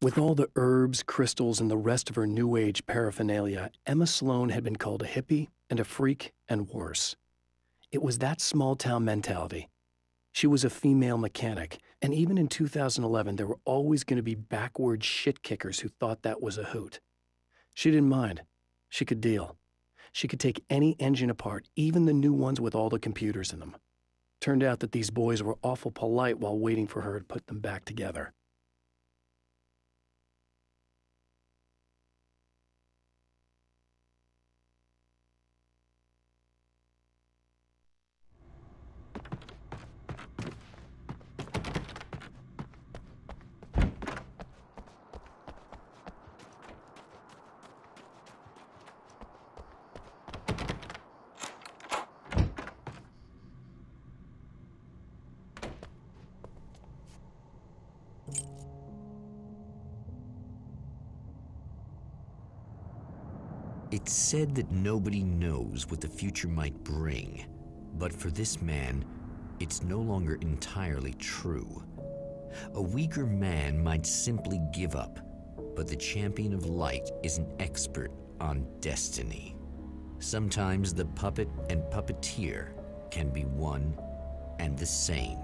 With all the herbs, crystals, and the rest of her New Age paraphernalia, Emma Sloan had been called a hippie and a freak and worse. It was that small-town mentality. She was a female mechanic, and even in 2011, there were always going to be backward shit-kickers who thought that was a hoot. She didn't mind. She could deal. She could take any engine apart, even the new ones with all the computers in them. Turned out that these boys were awful polite while waiting for her to put them back together. It's said that nobody knows what the future might bring, but for this man, it's no longer entirely true. A weaker man might simply give up, but the champion of light is an expert on destiny. Sometimes the puppet and puppeteer can be one and the same.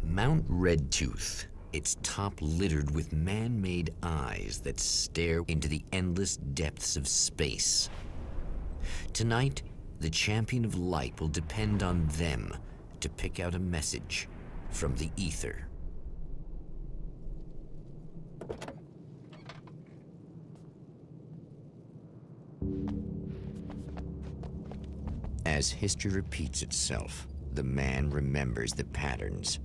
Mount Redtooth, its top littered with man-made eyes that stare into the endless depths of space. Tonight, the champion of light will depend on them to pick out a message from the ether. As history repeats itself, the man remembers the patterns.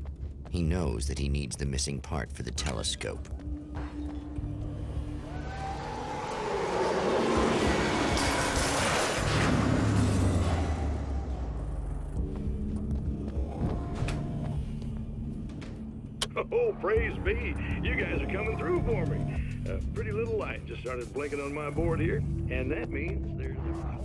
He knows that he needs the missing part for the telescope. Oh, praise be. You guys are coming through for me. A pretty little light just started blinking on my board here, and that means there's a caller.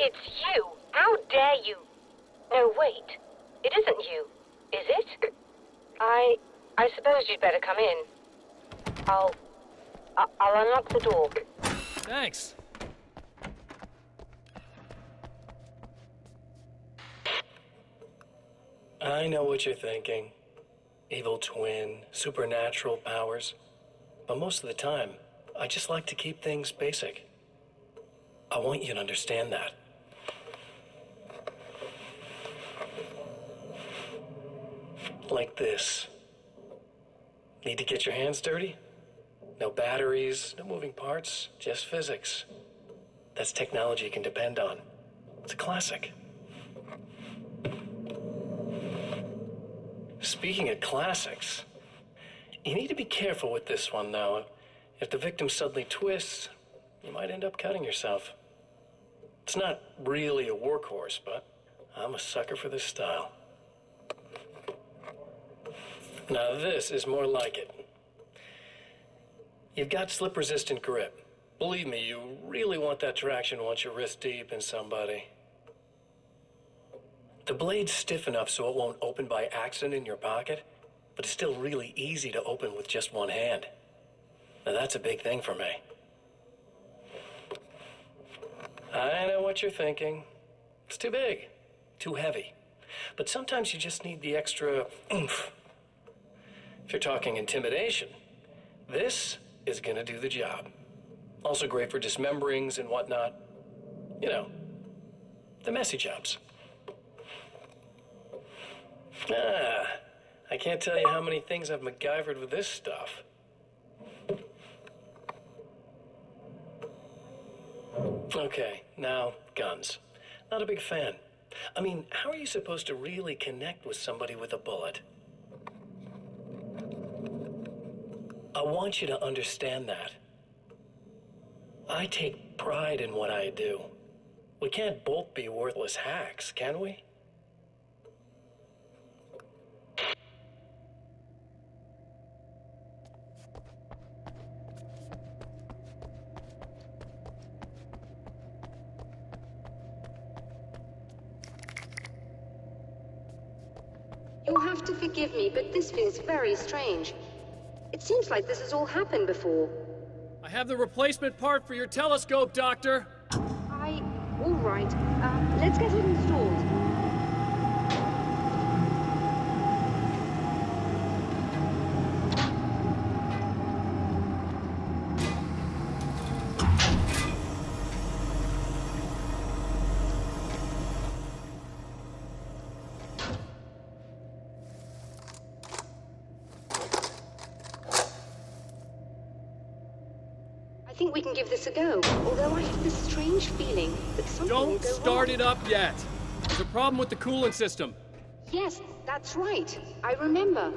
It's you! How dare you! No, wait. It isn't you, is it? I suppose you'd better come in. I'll unlock the door. Thanks. I know what you're thinking. Evil twin, supernatural powers. But most of the time, I just like to keep things basic. I want you to understand that. Like this. Need to get your hands dirty? No batteries, no moving parts, just physics. That's technology you can depend on. It's a classic. Speaking of classics, you need to be careful with this one, though. If the victim suddenly twists, you might end up cutting yourself. It's not really a workhorse, but I'm a sucker for this style. Now this is more like it. You've got slip-resistant grip. Believe me, you really want that traction once you're wrist deep in somebody. The blade's stiff enough so it won't open by accident in your pocket, but it's still really easy to open with just one hand. Now that's a big thing for me. I know what you're thinking. It's too big, too heavy. But sometimes you just need the extra oomph. If you're talking intimidation, this is gonna do the job. Also great for dismemberings and whatnot. You know, the messy jobs. I can't tell you how many things I've MacGyvered with this stuff. Okay, now, guns. Not a big fan. I mean, how are you supposed to really connect with somebody with a bullet? I want you to understand that. I take pride in what I do. We can't both be worthless hacks, can we? You'll have to forgive me, but this feels very strange. It seems like this has all happened before. I have the replacement part for your telescope, Doctor. All right. Let's get it installed. I think we can give this a go, although I have this strange feeling that something will Don't go start wrong. it up yet. There's a problem with the coolant system. Yes, that's right. I remember.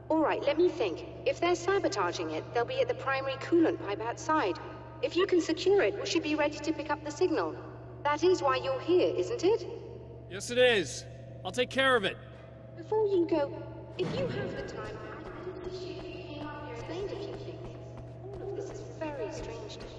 All right, let me think. If they're sabotaging it, they'll be at the primary coolant pipe outside. If you can secure it, we should be ready to pick up the signal. That is why you're here, isn't it? Yes, it is. I'll take care of it. Before you go, if you have the time, I'd appreciate you came up and explained a few things. All of this is very strange to me.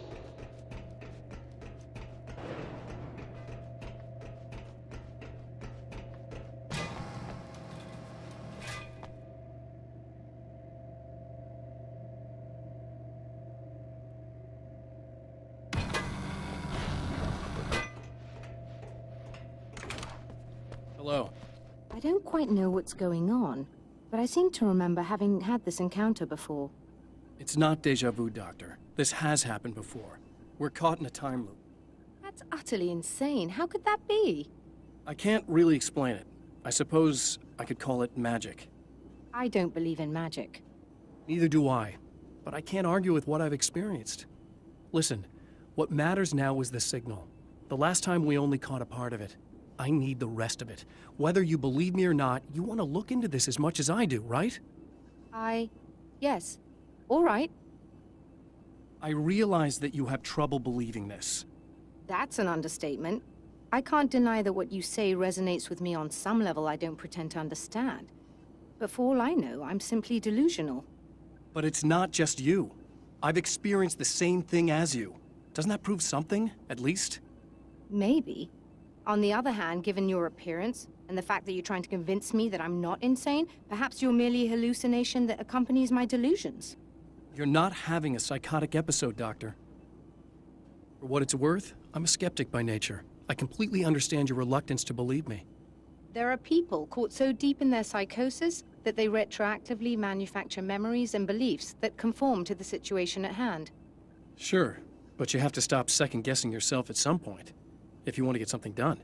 Hello. I don't quite know what's going on, but I seem to remember having had this encounter before. It's not déjà vu, Doctor. This has happened before. We're caught in a time loop. That's utterly insane. How could that be? I can't really explain it. I suppose I could call it magic. I don't believe in magic. Neither do I, but I can't argue with what I've experienced. Listen, what matters now is the signal. The last time we only caught a part of it. I need the rest of it. Whether you believe me or not, you want to look into this as much as I do, right? Yes. All right. I realize that you have trouble believing this. That's an understatement. I can't deny that what you say resonates with me on some level I don't pretend to understand. But for all I know, I'm simply delusional. But it's not just you. I've experienced the same thing as you. Doesn't that prove something, at least? Maybe. On the other hand, given your appearance, and the fact that you're trying to convince me that I'm not insane, perhaps you're merely a hallucination that accompanies my delusions. You're not having a psychotic episode, Doctor. For what it's worth, I'm a skeptic by nature. I completely understand your reluctance to believe me. There are people caught so deep in their psychosis that they retroactively manufacture memories and beliefs that conform to the situation at hand. Sure, but you have to stop second-guessing yourself at some point, if you want to get something done.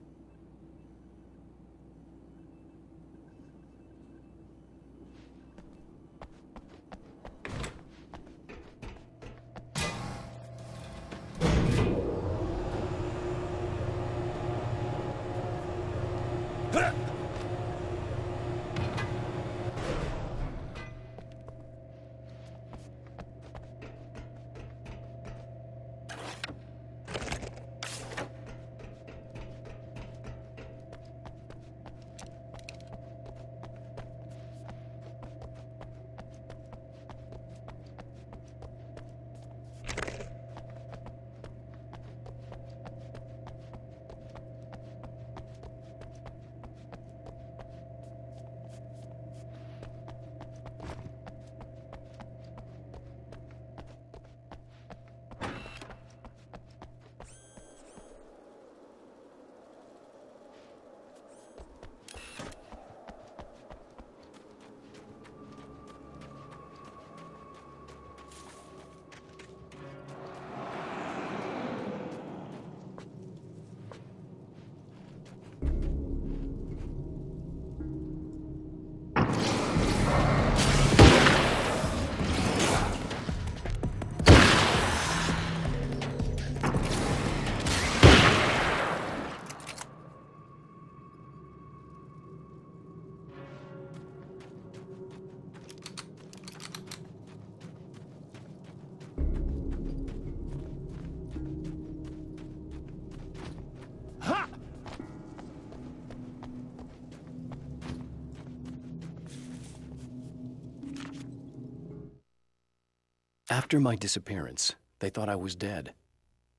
After my disappearance, they thought I was dead.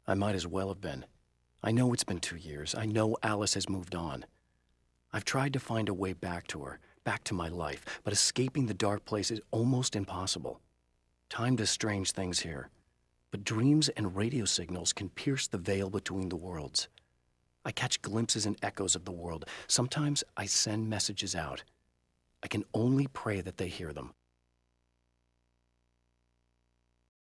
I might as well have been. I know it's been 2 years. I know Alice has moved on. I've tried to find a way back to her, back to my life, but escaping the dark place is almost impossible. Time does strange things here, but dreams and radio signals can pierce the veil between the worlds. I catch glimpses and echoes of the world. Sometimes I send messages out. I can only pray that they hear them.